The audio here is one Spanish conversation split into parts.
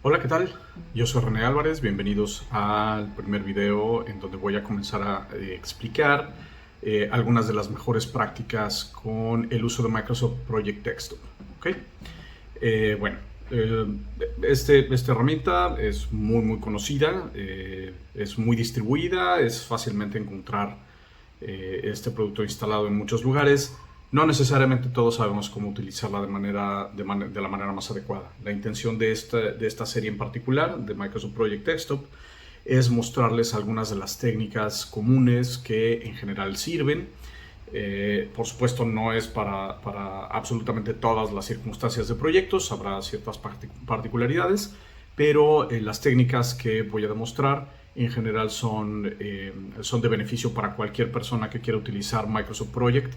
Hola, ¿qué tal? Yo soy René Álvarez, bienvenidos al primer video en donde voy a comenzar a explicar algunas de las mejores prácticas con el uso de Microsoft Project Desktop. ¿Okay? Bueno, eh, esta herramienta es muy conocida, es muy distribuida, es fácilmente encontrar este producto instalado en muchos lugares. No necesariamente todos sabemos cómo utilizarla de la manera más adecuada. La intención de esta serie en particular, de Microsoft Project Desktop, es mostrarles algunas de las técnicas comunes que en general sirven. Por supuesto, no es para absolutamente todas las circunstancias de proyectos, habrá ciertas particularidades, pero las técnicas que voy a demostrar en general son de beneficio para cualquier persona que quiera utilizar Microsoft Project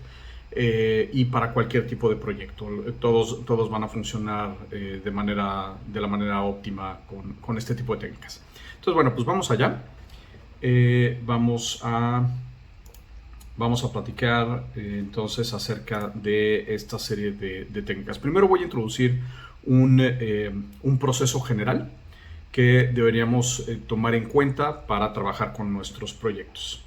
y para cualquier tipo de proyecto. Todos van a funcionar de la manera óptima con este tipo de técnicas. Entonces, bueno, pues vamos allá. Vamos a platicar entonces acerca de esta serie de técnicas. Primero voy a introducir un proceso general que deberíamos tomar en cuenta para trabajar con nuestros proyectos.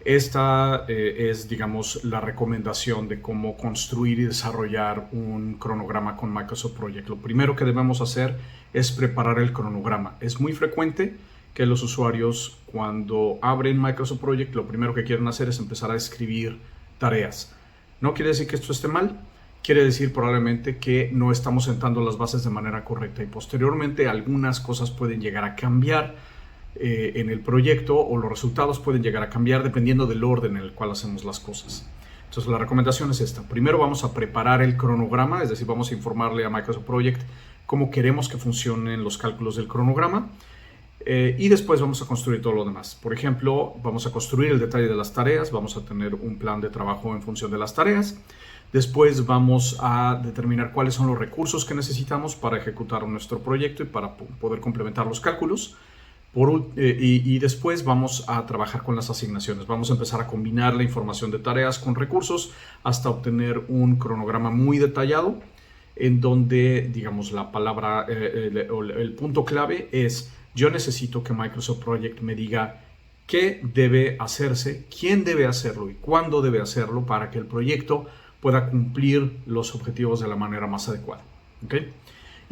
Esta es, digamos, la recomendación de cómo construir y desarrollar un cronograma con Microsoft Project. Lo primero que debemos hacer es preparar el cronograma. Es muy frecuente que los usuarios, cuando abren Microsoft Project, lo primero que quieren hacer es empezar a escribir tareas. No quiere decir que esto esté mal, quiere decir probablemente que no estamos sentando las bases de manera correcta y posteriormente algunas cosas pueden llegar a cambiar en el proyecto, o los resultados pueden llegar a cambiar dependiendo del orden en el cual hacemos las cosas. Entonces la recomendación es esta. Primero vamos a preparar el cronograma, es decir, vamos a informarle a Microsoft Project cómo queremos que funcionen los cálculos del cronograma. Y después vamos a construir todo lo demás. Por ejemplo, vamos a construir el detalle de las tareas, vamos a tener un plan de trabajo en función de las tareas. Después vamos a determinar cuáles son los recursos que necesitamos para ejecutar nuestro proyecto y para poder complementar los cálculos. Y después vamos a trabajar con las asignaciones. Vamos a empezar a combinar la información de tareas con recursos hasta obtener un cronograma muy detallado en donde, digamos, la palabra, el punto clave es: yo necesito que Microsoft Project me diga qué debe hacerse, quién debe hacerlo y cuándo debe hacerlo para que el proyecto pueda cumplir los objetivos de la manera más adecuada. ¿Okay?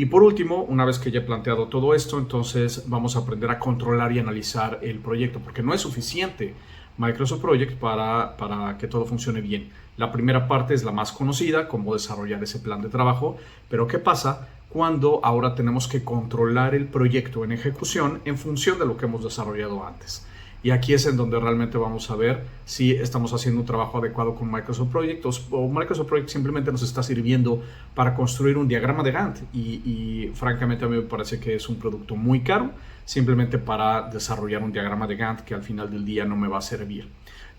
Y por último, una vez que ya he planteado todo esto, entonces vamos a aprender a controlar y analizar el proyecto, porque no es suficiente Microsoft Project para que todo funcione bien. La primera parte es la más conocida, cómo desarrollar ese plan de trabajo, pero ¿qué pasa cuando ahora tenemos que controlar el proyecto en ejecución en función de lo que hemos desarrollado antes? Y aquí es en donde realmente vamos a ver si estamos haciendo un trabajo adecuado con Microsoft Project o Microsoft Project simplemente nos está sirviendo para construir un diagrama de Gantt y francamente a mí me parece que es un producto muy caro simplemente para desarrollar un diagrama de Gantt que al final del día no me va a servir.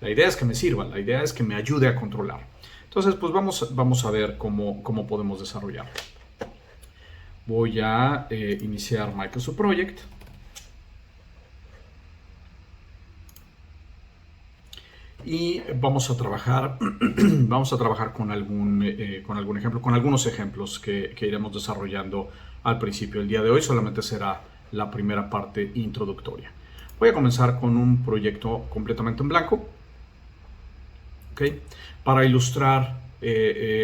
La idea es que me sirva, la idea es que me ayude a controlar. Entonces, pues vamos a ver cómo podemos desarrollarlo. Voy a iniciar Microsoft Project. Y vamos a trabajar, con algún ejemplo, con algunos ejemplos que iremos desarrollando al principio. El día de hoy solamente será la primera parte introductoria. Voy a comenzar con un proyecto completamente en blanco, ¿okay? Para ilustrar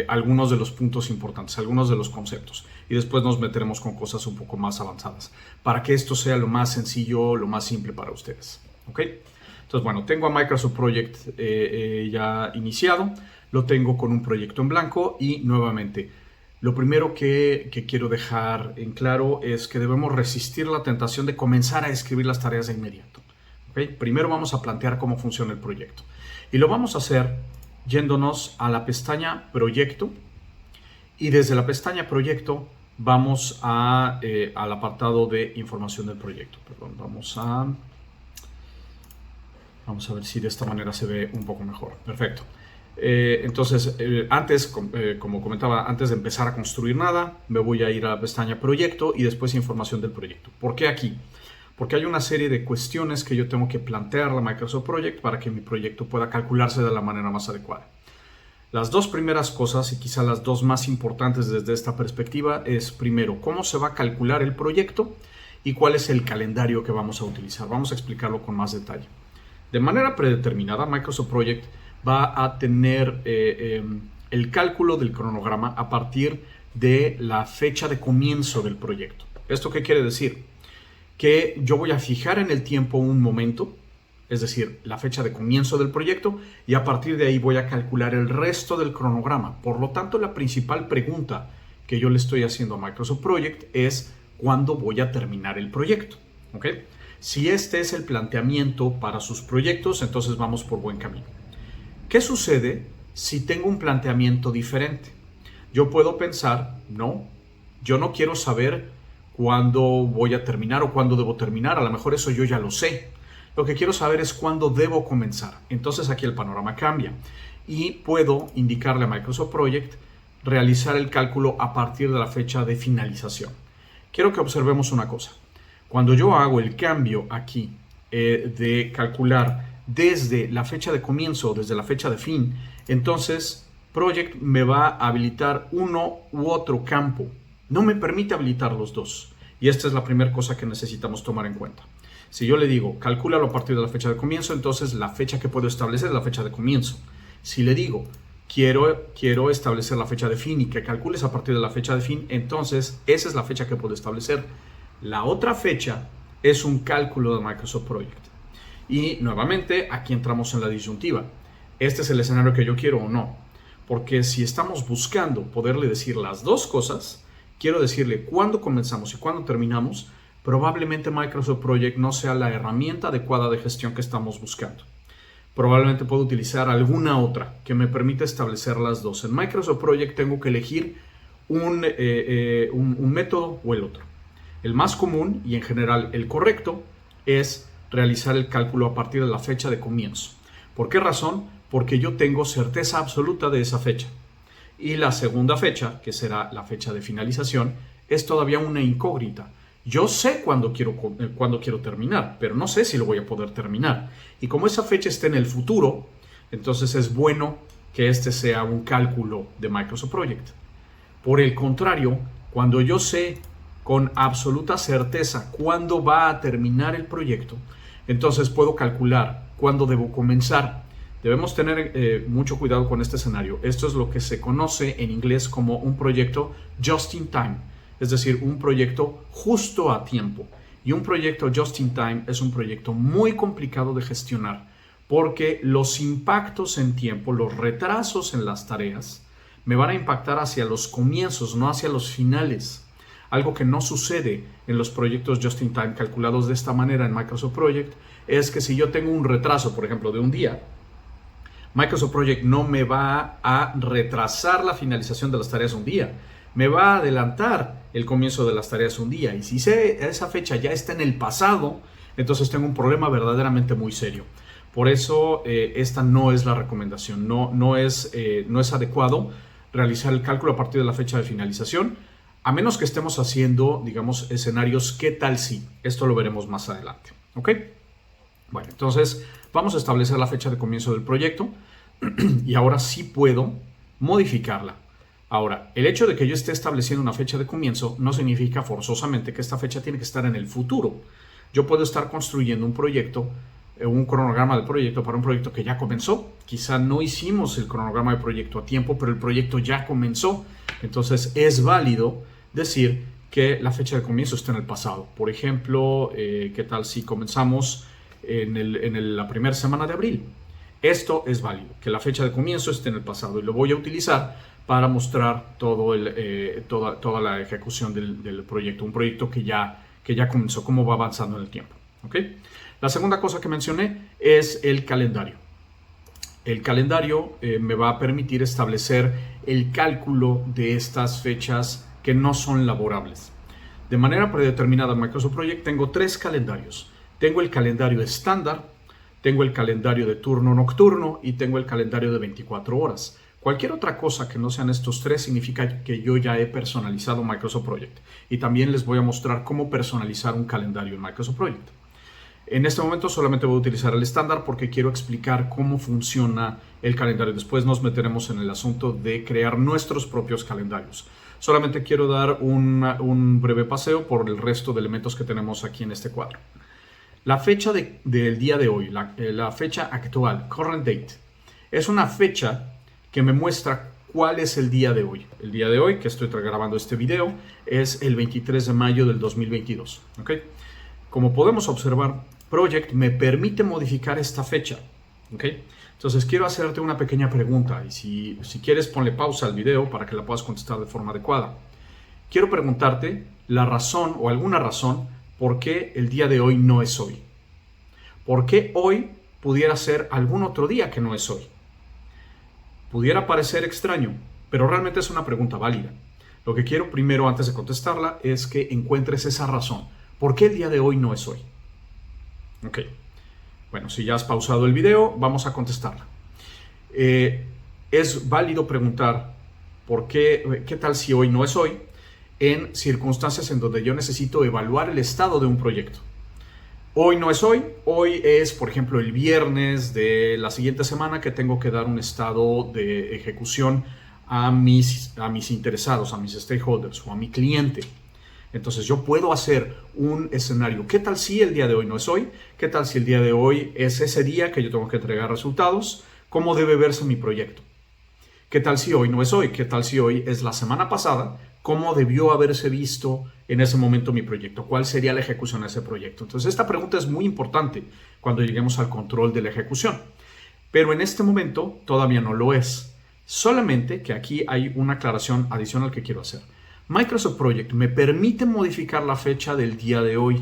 algunos de los puntos importantes, algunos de los conceptos. Y después nos meteremos con cosas un poco más avanzadas, para que esto sea lo más sencillo, lo más simple para ustedes. ¿Okay? Entonces, bueno, tengo a Microsoft Project ya iniciado, lo tengo con un proyecto en blanco y nuevamente, lo primero que quiero dejar en claro es que debemos resistir la tentación de comenzar a escribir las tareas de inmediato. ¿Okay? Primero vamos a plantear cómo funciona el proyecto y lo vamos a hacer yéndonos a la pestaña Proyecto y desde la pestaña Proyecto vamos al apartado de información del proyecto. Perdón, Vamos a ver si de esta manera se ve un poco mejor. Perfecto. Entonces, como comentaba, antes de empezar a construir nada, me voy a ir a la pestaña Proyecto y después Información del proyecto. ¿Por qué aquí? Porque hay una serie de cuestiones que yo tengo que plantear a Microsoft Project para que mi proyecto pueda calcularse de la manera más adecuada. Las dos primeras cosas, y quizá las dos más importantes desde esta perspectiva, es primero, cómo se va a calcular el proyecto y cuál es el calendario que vamos a utilizar. Vamos a explicarlo con más detalle. De manera predeterminada, Microsoft Project va a tener el cálculo del cronograma a partir de la fecha de comienzo del proyecto. ¿Esto qué quiere decir? Que yo voy a fijar en el tiempo un momento, es decir, la fecha de comienzo del proyecto, y a partir de ahí voy a calcular el resto del cronograma. Por lo tanto, la principal pregunta que yo le estoy haciendo a Microsoft Project es ¿cuándo voy a terminar el proyecto? ¿Ok? Si este es el planteamiento para sus proyectos, entonces vamos por buen camino. ¿Qué sucede si tengo un planteamiento diferente? Yo puedo pensar, no, yo no quiero saber cuándo voy a terminar o cuándo debo terminar. A lo mejor eso yo ya lo sé. Lo que quiero saber es cuándo debo comenzar. Entonces aquí el panorama cambia y puedo indicarle a Microsoft Project realizar el cálculo a partir de la fecha de finalización. Quiero que observemos una cosa. Cuando yo hago el cambio aquí de calcular desde la fecha de comienzo o desde la fecha de fin, entonces Project me va a habilitar uno u otro campo. No me permite habilitar los dos. Y esta es la primera cosa que necesitamos tomar en cuenta. Si yo le digo, calcúlalo a partir de la fecha de comienzo, entonces la fecha que puedo establecer es la fecha de comienzo. Si le digo, quiero establecer la fecha de fin y que calcules a partir de la fecha de fin, entonces esa es la fecha que puedo establecer. La otra fecha es un cálculo de Microsoft Project. Y nuevamente, aquí entramos en la disyuntiva. ¿Este es el escenario que yo quiero o no? Porque si estamos buscando poderle decir las dos cosas, quiero decirle cuándo comenzamos y cuándo terminamos, probablemente Microsoft Project no sea la herramienta adecuada de gestión que estamos buscando. Probablemente puedo utilizar alguna otra que me permita establecer las dos. En Microsoft Project tengo que elegir un método o el otro. El más común y en general el correcto es realizar el cálculo a partir de la fecha de comienzo. ¿Por qué razón? Porque yo tengo certeza absoluta de esa fecha. Y la segunda fecha, que será la fecha de finalización, es todavía una incógnita. Yo sé cuándo quiero terminar, pero no sé si lo voy a poder terminar. Y como esa fecha está en el futuro, entonces es bueno que este sea un cálculo de Microsoft Project. Por el contrario, cuando yo sé con absoluta certeza cuándo va a terminar el proyecto, entonces puedo calcular cuándo debo comenzar. Debemos tener mucho cuidado con este escenario. Esto es lo que se conoce en inglés como un proyecto just in time, es decir, un proyecto justo a tiempo. Y un proyecto just in time es un proyecto muy complicado de gestionar porque los impactos en tiempo, los retrasos en las tareas, me van a impactar hacia los comienzos, no hacia los finales. Algo que no sucede en los proyectos just in time calculados de esta manera en Microsoft Project es que si yo tengo un retraso, por ejemplo, de un día, Microsoft Project no me va a retrasar la finalización de las tareas un día, me va a adelantar el comienzo de las tareas un día. Y si esa fecha ya está en el pasado, entonces tengo un problema verdaderamente muy serio. Por eso esta no es la recomendación, no es adecuado realizar el cálculo a partir de la fecha de finalización, a menos que estemos haciendo, digamos, escenarios ¿qué tal si? Esto lo veremos más adelante, ¿ok? Bueno, entonces vamos a establecer la fecha de comienzo del proyecto y ahora sí puedo modificarla. Ahora, el hecho de que yo esté estableciendo una fecha de comienzo no significa forzosamente que esta fecha tiene que estar en el futuro. Yo puedo estar construyendo un proyecto, un cronograma de proyecto para un proyecto que ya comenzó. Quizá no hicimos el cronograma de proyecto a tiempo, pero el proyecto ya comenzó. Entonces es válido decir que la fecha de comienzo está en el pasado. Por ejemplo, ¿qué tal si comenzamos en la primera semana de abril? Esto es válido, que la fecha de comienzo esté en el pasado y lo voy a utilizar para mostrar toda la ejecución del proyecto, un proyecto que ya comenzó, cómo va avanzando en el tiempo. ¿Okay? La segunda cosa que mencioné es el calendario. El calendario me va a permitir establecer el cálculo de estas fechas que no son laborables. De manera predeterminada en Microsoft Project tengo tres calendarios. Tengo el calendario estándar, tengo el calendario de turno nocturno y tengo el calendario de 24 horas. Cualquier otra cosa que no sean estos tres significa que yo ya he personalizado Microsoft Project. Y también les voy a mostrar cómo personalizar un calendario en Microsoft Project. En este momento solamente voy a utilizar el estándar porque quiero explicar cómo funciona el calendario. Después nos meteremos en el asunto de crear nuestros propios calendarios. Solamente quiero dar un breve paseo por el resto de elementos que tenemos aquí en este cuadro. La fecha del día de hoy, la fecha actual, current date, es una fecha que me muestra cuál es el día de hoy. El día de hoy, que estoy grabando este video, es el 23 de mayo del 2022. ¿Okay? Como podemos observar, Project me permite modificar esta fecha. ¿Okay? Entonces quiero hacerte una pequeña pregunta y si quieres ponle pausa al video para que la puedas contestar de forma adecuada. Quiero preguntarte la razón o alguna razón por qué el día de hoy no es hoy. ¿Por qué hoy pudiera ser algún otro día que no es hoy? Pudiera parecer extraño, pero realmente es una pregunta válida. Lo que quiero primero, antes de contestarla, es que encuentres esa razón. ¿Por qué el día de hoy no es hoy? Ok. Bueno, si ya has pausado el video, vamos a contestarla. Es válido preguntar qué tal si hoy no es hoy en circunstancias en donde yo necesito evaluar el estado de un proyecto. Hoy no es hoy es, por ejemplo, el viernes de la siguiente semana que tengo que dar un estado de ejecución a mis interesados, a mis stakeholders o a mi cliente. Entonces yo puedo hacer un escenario. ¿Qué tal si el día de hoy no es hoy? ¿Qué tal si el día de hoy es ese día que yo tengo que entregar resultados? ¿Cómo debe verse mi proyecto? ¿Qué tal si hoy no es hoy? ¿Qué tal si hoy es la semana pasada? ¿Cómo debió haberse visto en ese momento mi proyecto? ¿Cuál sería la ejecución de ese proyecto? Entonces esta pregunta es muy importante cuando lleguemos al control de la ejecución. Pero en este momento todavía no lo es. Solamente que aquí hay una aclaración adicional que quiero hacer. Microsoft Project me permite modificar la fecha del día de hoy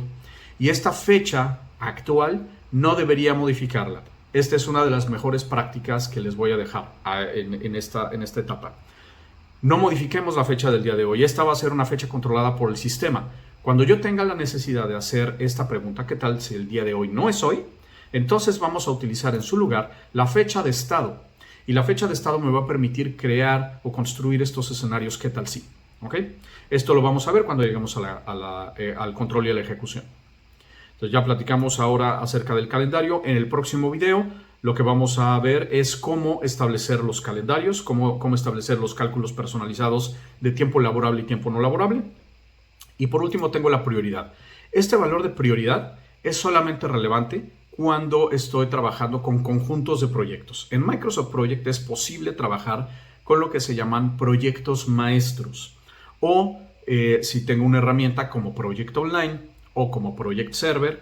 y esta fecha actual no debería modificarla. Esta es una de las mejores prácticas que les voy a dejar en esta etapa. No modifiquemos la fecha del día de hoy. Esta va a ser una fecha controlada por el sistema. Cuando yo tenga la necesidad de hacer esta pregunta, ¿qué tal si el día de hoy no es hoy? Entonces vamos a utilizar en su lugar la fecha de estado. Y la fecha de estado me va a permitir crear o construir estos escenarios ¿qué tal si? ¿Okay? Esto lo vamos a ver cuando lleguemos al control y a la ejecución. Entonces ya platicamos ahora acerca del calendario. En el próximo video lo que vamos a ver es cómo establecer los calendarios, cómo establecer los cálculos personalizados de tiempo laborable y tiempo no laborable. Y por último tengo la prioridad. Este valor de prioridad es solamente relevante cuando estoy trabajando con conjuntos de proyectos. En Microsoft Project es posible trabajar con lo que se llaman proyectos maestros. O si tengo una herramienta como Project Online o como Project Server,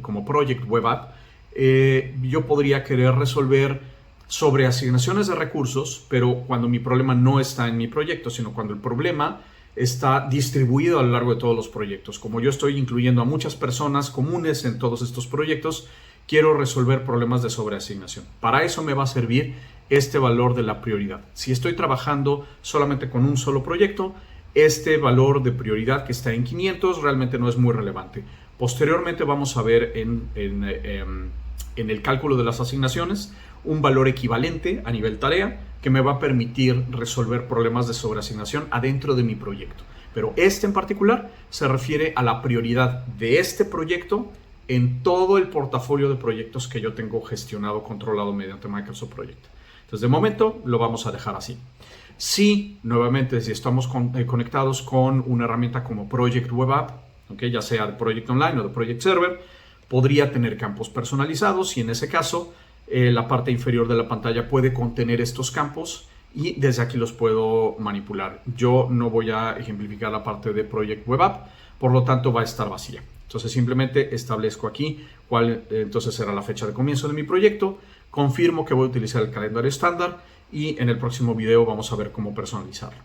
como Project Web App, yo podría querer resolver sobre asignaciones de recursos, pero cuando mi problema no está en mi proyecto, sino cuando el problema está distribuido a lo largo de todos los proyectos. Como yo estoy incluyendo a muchas personas comunes en todos estos proyectos, quiero resolver problemas de sobreasignación. Para eso me va a servir este valor de la prioridad. Si estoy trabajando solamente con un solo proyecto, este valor de prioridad que está en 500 realmente no es muy relevante. Posteriormente vamos a ver en el cálculo de las asignaciones un valor equivalente a nivel tarea que me va a permitir resolver problemas de sobreasignación adentro de mi proyecto. Pero este en particular se refiere a la prioridad de este proyecto en todo el portafolio de proyectos que yo tengo gestionado, controlado mediante Microsoft Project. Entonces, de momento lo vamos a dejar así. Si, nuevamente, si estamos conectados con una herramienta como Project Web App, ¿okay? Ya sea de Project Online o de Project Server, podría tener campos personalizados y en ese caso la parte inferior de la pantalla puede contener estos campos y desde aquí los puedo manipular. Yo no voy a ejemplificar la parte de Project Web App, por lo tanto va a estar vacía. Entonces simplemente establezco aquí cuál entonces será la fecha de comienzo de mi proyecto, confirmo que voy a utilizar el calendario estándar y en el próximo video vamos a ver cómo personalizarlo.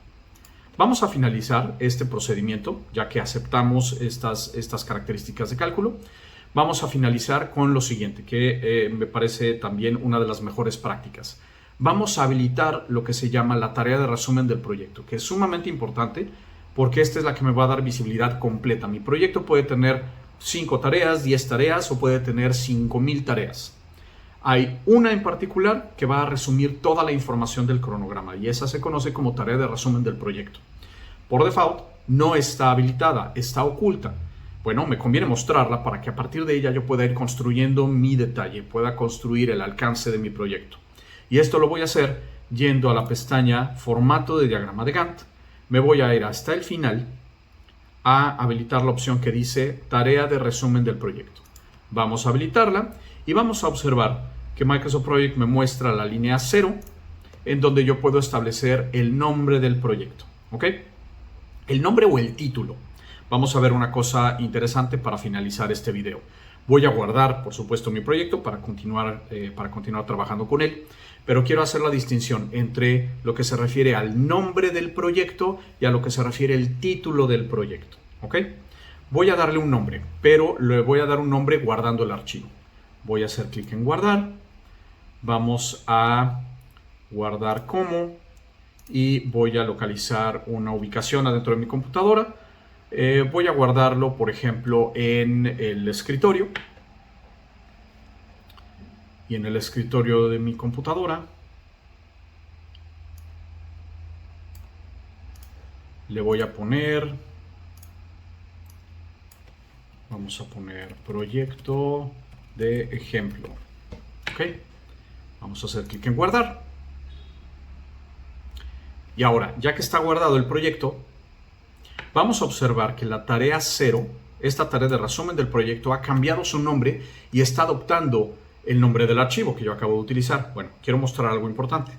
Vamos a finalizar este procedimiento, ya que aceptamos estas características de cálculo. Vamos a finalizar con lo siguiente, que me parece también una de las mejores prácticas. Vamos a habilitar lo que se llama la tarea de resumen del proyecto, que es sumamente importante porque esta es la que me va a dar visibilidad completa. Mi proyecto puede tener 5 tareas, 10 tareas o puede tener 5000 tareas. Hay una en particular que va a resumir toda la información del cronograma y esa se conoce como tarea de resumen del proyecto. Por default no está habilitada, está oculta. Bueno, me conviene mostrarla para que a partir de ella yo pueda ir construyendo mi detalle, pueda construir el alcance de mi proyecto. Y esto lo voy a hacer yendo a la pestaña Formato de diagrama de Gantt. Me voy a ir hasta el final a habilitar la opción que dice Tarea de resumen del proyecto. Vamos a habilitarla y vamos a observar que Microsoft Project me muestra la línea 0 en donde yo puedo establecer el nombre del proyecto. ¿Ok? El nombre o el título. Vamos a ver una cosa interesante para finalizar este video. Voy a guardar, por supuesto, mi proyecto para continuar trabajando con él, pero quiero hacer la distinción entre lo que se refiere al nombre del proyecto y a lo que se refiere al título del proyecto. ¿Ok? Voy a darle un nombre, pero le voy a dar un nombre guardando el archivo. Voy a hacer clic en guardar. Vamos a guardar como y voy a localizar una ubicación adentro de mi computadora. Voy a guardarlo, por ejemplo, en el escritorio. Y en el escritorio de mi computadora le voy a poner, vamos a poner proyecto de ejemplo. Ok, vamos a hacer clic en guardar. Y ahora, ya que está guardado el proyecto, vamos a observar que la tarea 0, esta tarea de resumen del proyecto, ha cambiado su nombre y está adoptando el nombre del archivo que yo acabo de utilizar. Bueno, quiero mostrar algo importante.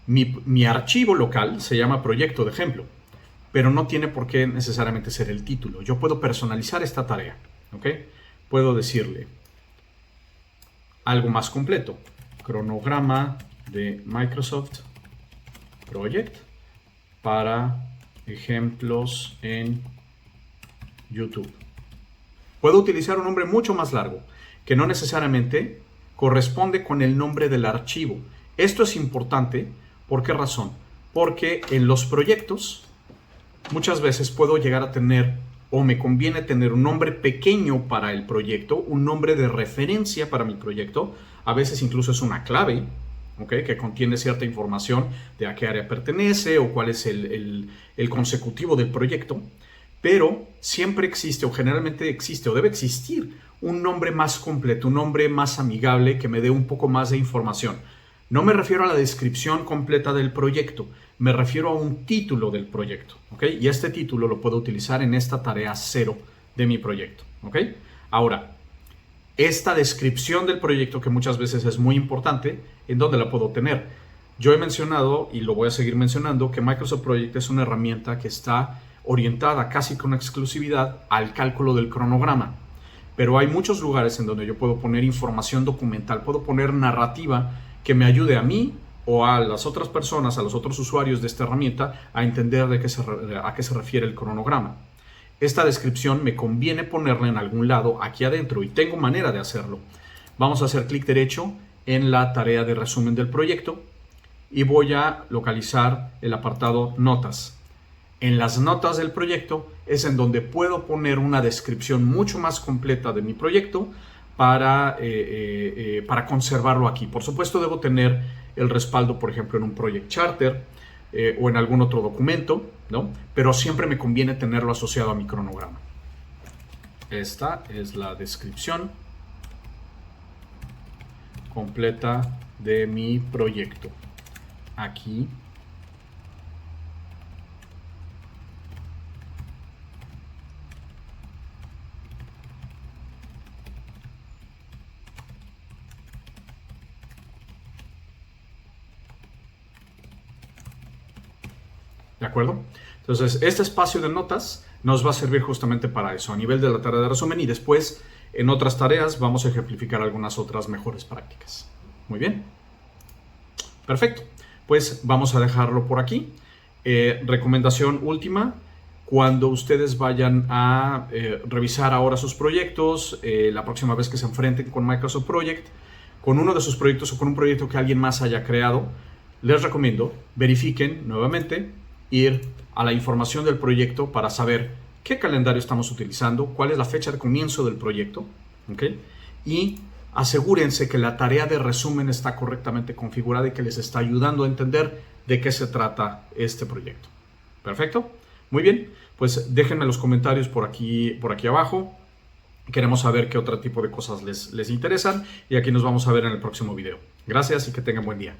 Mi archivo local se llama proyecto de ejemplo, pero no tiene por qué necesariamente ser el título. Yo puedo personalizar esta tarea. ¿Ok? Puedo decirle algo más completo. Cronograma de Microsoft Project para ejemplos en YouTube. Puedo utilizar un nombre mucho más largo, que no necesariamente corresponde con el nombre del archivo. Esto es importante. ¿Por qué razón? Porque en los proyectos muchas veces puedo llegar a tener, o me conviene tener, un nombre pequeño para el proyecto, un nombre de referencia para mi proyecto. A veces incluso es una clave, ¿okay?, que contiene cierta información de a qué área pertenece o cuál es el consecutivo del proyecto. Pero siempre existe, o generalmente existe, o debe existir, un nombre más completo, un nombre más amigable que me dé un poco más de información. No me refiero a la descripción completa del proyecto, me refiero a un título del proyecto, ¿ok? Y este título lo puedo utilizar en esta tarea 0 de mi proyecto, ¿ok? Ahora, esta descripción del proyecto, que muchas veces es muy importante, ¿en dónde la puedo tener? Yo he mencionado, y lo voy a seguir mencionando, que Microsoft Project es una herramienta que está orientada casi con exclusividad al cálculo del cronograma. Pero hay muchos lugares en donde yo puedo poner información documental, puedo poner narrativa que me ayude a mí o a las otras personas, a los otros usuarios de esta herramienta, a entender a qué se refiere el cronograma. Esta descripción me conviene ponerla en algún lado aquí adentro y tengo manera de hacerlo. Vamos a hacer clic derecho en la tarea de resumen del proyecto y voy a localizar el apartado Notas. En las notas del proyecto es en donde puedo poner una descripción mucho más completa de mi proyecto para conservarlo aquí. Por supuesto, debo tener el respaldo, por ejemplo, en un Project Charter o en algún otro documento, ¿no? Pero siempre me conviene tenerlo asociado a mi cronograma. Esta es la descripción completa de mi proyecto. Aquí. ¿De acuerdo? Entonces, este espacio de notas nos va a servir justamente para eso, a nivel de la tarea de resumen, y después en otras tareas vamos a ejemplificar algunas otras mejores prácticas. Muy bien. Perfecto. Pues vamos a dejarlo por aquí. Recomendación última: cuando ustedes vayan a revisar ahora sus proyectos, la próxima vez que se enfrenten con Microsoft Project, con uno de sus proyectos o con un proyecto que alguien más haya creado, les recomiendo verifiquen nuevamente, ir a la información del proyecto para saber qué calendario estamos utilizando, cuál es la fecha de comienzo del proyecto, ¿okay? Y asegúrense que la tarea de resumen está correctamente configurada y que les está ayudando a entender de qué se trata este proyecto. ¿Perfecto? Muy bien, pues déjenme los comentarios por aquí abajo. Queremos saber qué otro tipo de cosas les interesan y aquí nos vamos a ver en el próximo video. Gracias y que tengan buen día.